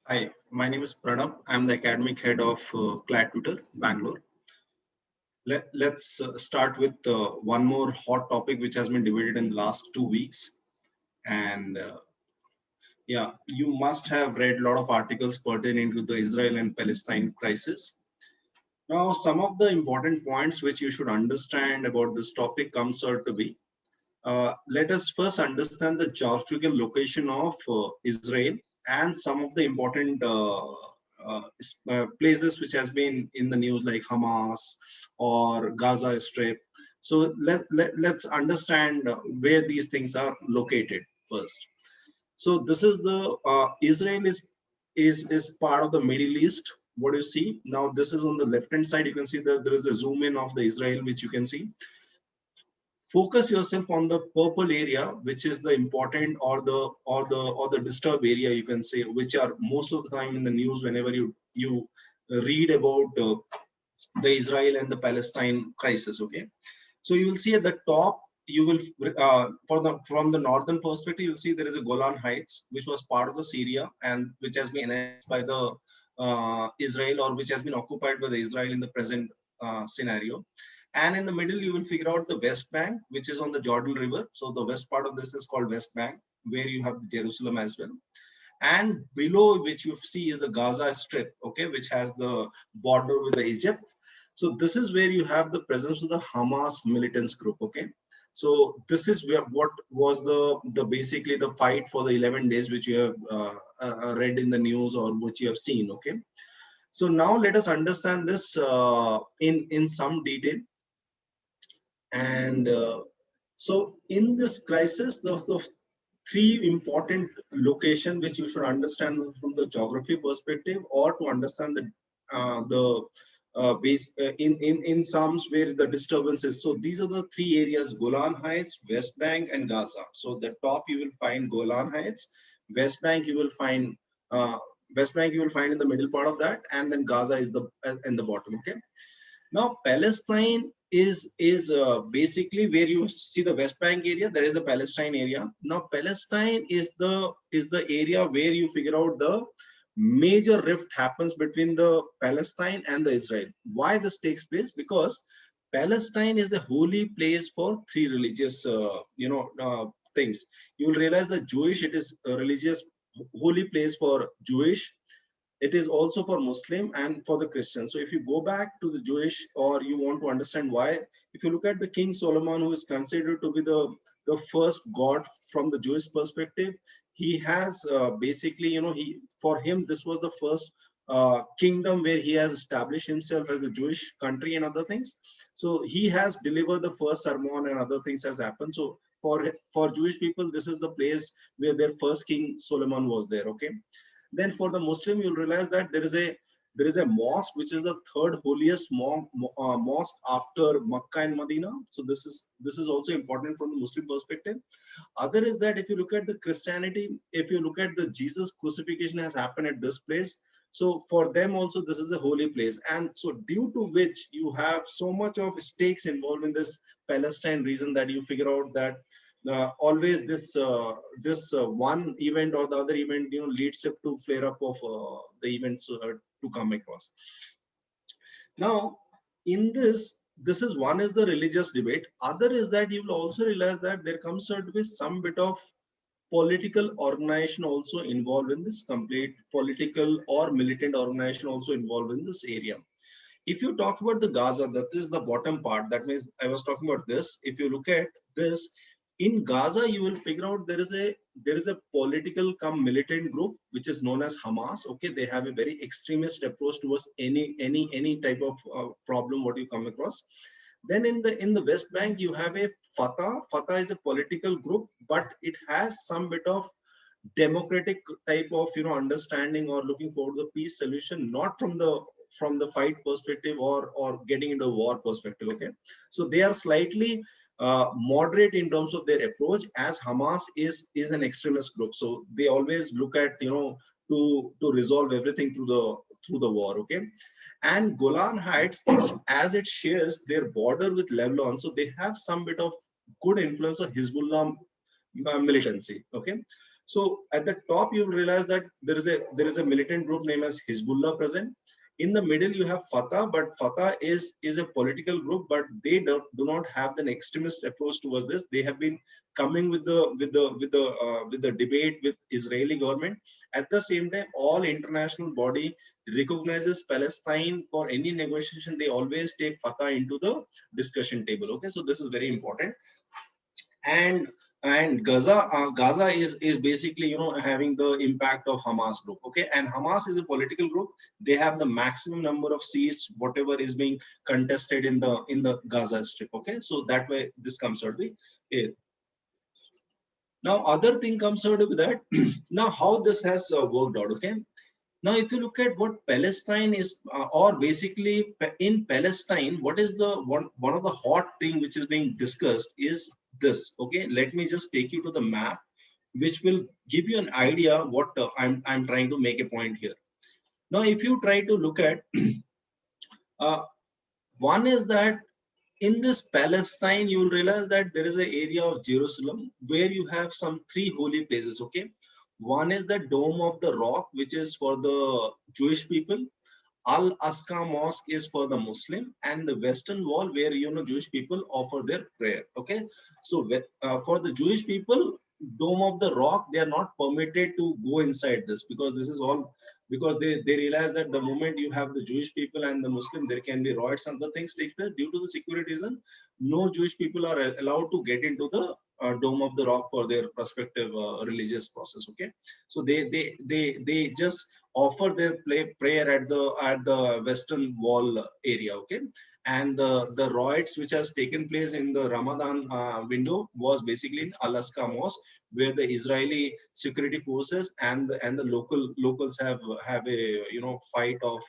Hi, my name is Pranab. I'm the academic head of CLAD Tutor, Bangalore. Let's start with one more hot topic which has been debated in the last 2 weeks. And yeah, you must have read a lot of articles pertaining to the Israel and Palestine crisis. Now, some of the important points which you should understand about this topic comes out to be let us first understand the geographical location of Israel and some of the important places which has been in the news like Hamas or Gaza Strip. So let's understand where these things are located first. So this is the Israel is part of the Middle East. What do you see now? This is on the left hand side. You can see that there is a zoom in of the Israel, which you can see. Focus yourself on the purple area, which is the important or the disturbed area, you can say, which are most of the time in the news whenever you read about the Israel and the Palestine crisis. Okay, so you will see at the top, you will for the from the northern perspective, you'll see there is a Golan Heights, which was part of the Syria and which has been annexed by the Israel, or which has been occupied by the Israel in the present scenario. And in the middle, you will figure out the West Bank, which is on the Jordan River. So the west part of this is called West Bank, where you have the Jerusalem as well. And below, which you see, is the Gaza Strip, okay, which has the border with the Egypt. So this is where you have the presence of the Hamas militants group, okay. So this is where what was the basically the fight for the 11 days, which you have read in the news or which you have seen, okay. So now let us understand this in some detail. And so in this crisis, the three important location which you should understand from the geography perspective, or to understand the base in some where the disturbance is. So these are the three areas: Golan Heights, West Bank, and Gaza. So the top you will find Golan Heights, West Bank you will find uh, West Bank you will find in the middle part of that, and then Gaza is the in the bottom. Okay. Now, Palestine is basically where you see the West Bank area. There is the Palestine area. Now, Palestine is the area where you figure out the major rift happens between the Palestine and the Israel. Why this takes place? Because Palestine is the holy place for three religious, things. You will realize that Jewish, it is a religious holy place for Jewish. It is also for Muslim and for the Christian. So if you go back to the Jewish, or you want to understand why, if you look at the King Solomon, who is considered to be the first god from the Jewish perspective, he has basically, he for him this was the first kingdom where he has established himself as a Jewish country and other things. So he has delivered the first sermon and other things has happened. So for Jewish people, this is the place where their first King Solomon was there. Okay. Then for the Muslim, you'll realize that there is a mosque which is the third holiest mosque after Makkah and Medina. So this is also important from the Muslim perspective. Other is that if you look at the Christianity, if you look at the Jesus crucifixion has happened at this place. So for them also this is a holy place, and so due to which you have so much of stakes involved in this Palestine region, that you figure out that always this one event or the other event leads up to flare up of the events to come across. Now in this is one is the religious debate. Other is that you will also realize that there comes to be some bit of political organization also involved in this, complete political or militant organization also involved in this area. If you talk about the Gaza, that is the bottom part. That means I was talking about this. If you look at this, in Gaza, you will figure out there is a political come militant group which is known as Hamas. Okay, they have a very extremist approach towards any type of problem what you come across. Then in the West Bank, you have a Fatah. Fatah is a political group, but it has some bit of democratic type of understanding or looking for the peace solution, not from the fight perspective or getting into war perspective. Okay, so they are slightly moderate in terms of their approach, as Hamas is an extremist group. So they always look at to resolve everything through the war. Okay, and Golan Heights, as it shares their border with Lebanon, so they have some bit of good influence of Hezbollah militancy. Okay, So at the top, you will realize that there is a militant group named as Hezbollah present. In the middle, you have Fatah, but Fatah is a political group, but they do not have an extremist approach towards this. They have been coming with the debate with Israeli government. At the same time, all international body recognizes Palestine. For any negotiation, they always take Fatah into the discussion table. Okay, so this is very important. and and Gaza is basically, having the impact of Hamas group. Okay, and Hamas is a political group. They have the maximum number of seats whatever is being contested in the Gaza Strip. Okay, so that way this comes out to be it. Now other thing comes out with that. Now how this has worked out. Okay, now, if you look at what Palestine is, or basically in Palestine, what is the one of the hot thing which is being discussed is this. Okay, let me just take you to the map, which will give you an idea what I'm trying to make a point here. Now, if you try to look at, uh, one is that in this Palestine, you will realize that there is an area of Jerusalem where you have some three holy places. Okay, one is the Dome of the Rock, which is for the Jewish people. Al-Aqsa Mosque is for the Muslim, and the Western Wall where Jewish people offer their prayer. Okay, so for the Jewish people, Dome of the Rock, they are not permitted to go inside this, because this is all, because they realize that the moment you have the Jewish people and the Muslim, there can be riots and other things take place. Due to the security reason, no Jewish people are allowed to get into the Dome of the Rock for their prospective religious process. Okay, so they just offer their prayer at the Western Wall area. Okay, and the riots which has taken place in the Ramadan window was basically in Al-Aqsa Mosque, where the Israeli security forces and the locals have a fight of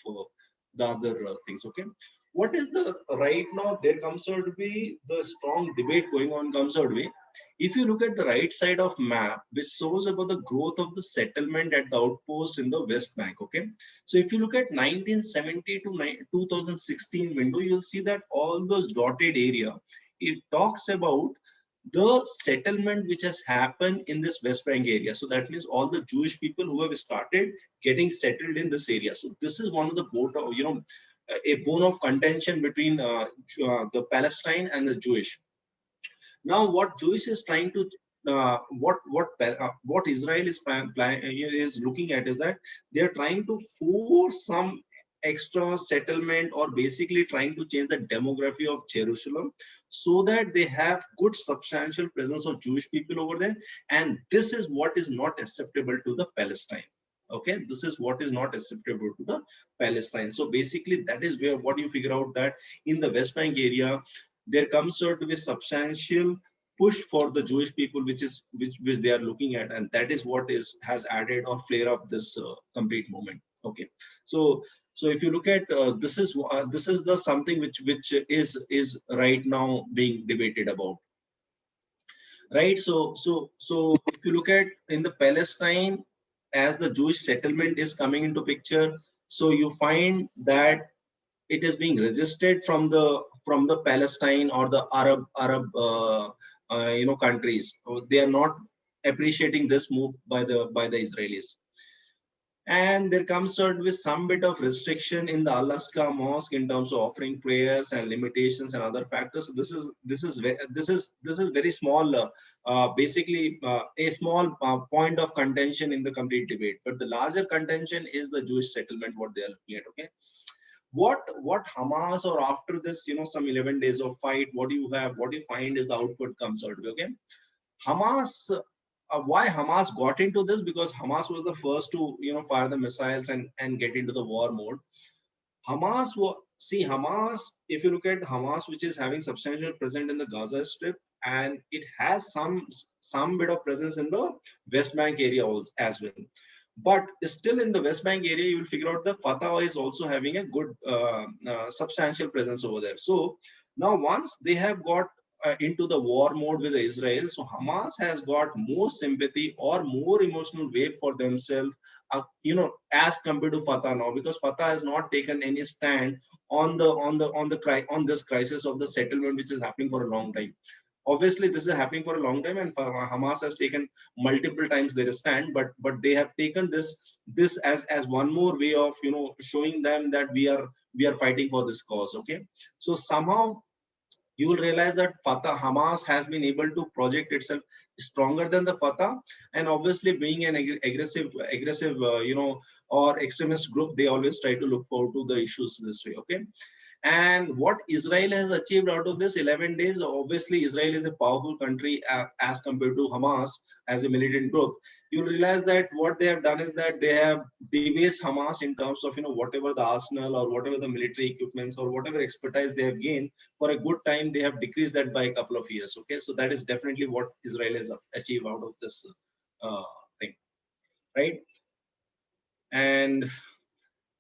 the other things. Okay, what is the right now? There comes out to be the strong debate going on. Comes out to be, if you look at the right side of map, which shows about the growth of the settlement at the outpost in the West Bank. Okay, so if you look at 1970 to 2016 window, you'll see that all those dotted area, it talks about the settlement which has happened in this West Bank area. So that means all the Jewish people who have started getting settled in this area. So this is one of the a bone of contention between the Palestine and the Jewish. Now, what Jewish is trying to, what Israel is looking at is that they are trying to force some extra settlement, or basically trying to change the demography of Jerusalem, so that they have good substantial presence of Jewish people over there. And this is what is not acceptable to the Palestine. Okay, this is what is not acceptable to the Palestine. So basically, that is where what you figure out, that in the West Bank area, there comes out to be substantial push for the Jewish people, which they are looking at, and that is what has added or flare up this complete movement. Okay, so if you look at this is the something which is right now being debated about, right? So if you look at in the Palestine, as the Jewish settlement is coming into picture, so you find that it is being resisted from the Palestine or the Arab countries. So they are not appreciating this move by the Israelis. And there comes sort with some bit of restriction in the Al-Aqsa Mosque in terms of offering prayers and limitations and other factors. So this is very small, basically a small point of contention in the complete debate. But the larger contention is the Jewish settlement, what they are looking at. Okay, what Hamas, or after this, some 11 days of fight, what you find is the output comes out. Okay, Hamas, why Hamas got into this? Because Hamas was the first to fire the missiles and get into the war mode. Hamas, if you look at Hamas, which is having substantial presence in the Gaza Strip, and it has some bit of presence in the West Bank area also, as well. But still in the West Bank area, you will figure out the Fatah is also having a good substantial presence over there. So now once they have got into the war mode with Israel, so Hamas has got more sympathy or more emotional weight for themselves, as compared to Fatah now, because Fatah has not taken any stand on this crisis of the settlement, which is happening for a long time. Obviously this is happening for a long time, and Hamas has taken multiple times their stand, but they have taken this as one more way of, you know, showing them that we are fighting for this cause. Okay, so somehow you will realize that Hamas has been able to project itself stronger than the Fatah, and obviously being an aggressive, or extremist group, they always try to look forward to the issues this way. Okay, and what Israel has achieved out of this 11 days, obviously Israel is a powerful country as compared to Hamas as a militant group. You realize that what they have done is that they have debased Hamas in terms of, you know, whatever the arsenal or whatever the military equipments or whatever expertise they have gained for a good time, they have decreased that by a couple of years. Okay, so that is definitely what Israel has achieved out of this uh, thing, right? And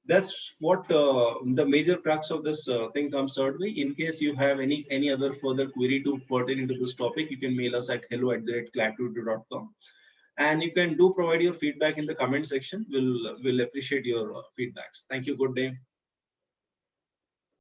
that's what the major crux of this thing comes out with. In case you have any other further query to pertain to this topic, you can mail us at hello@clarity.com, and you can do provide your feedback in the comment section. We'll appreciate your feedbacks. Thank you. Good day.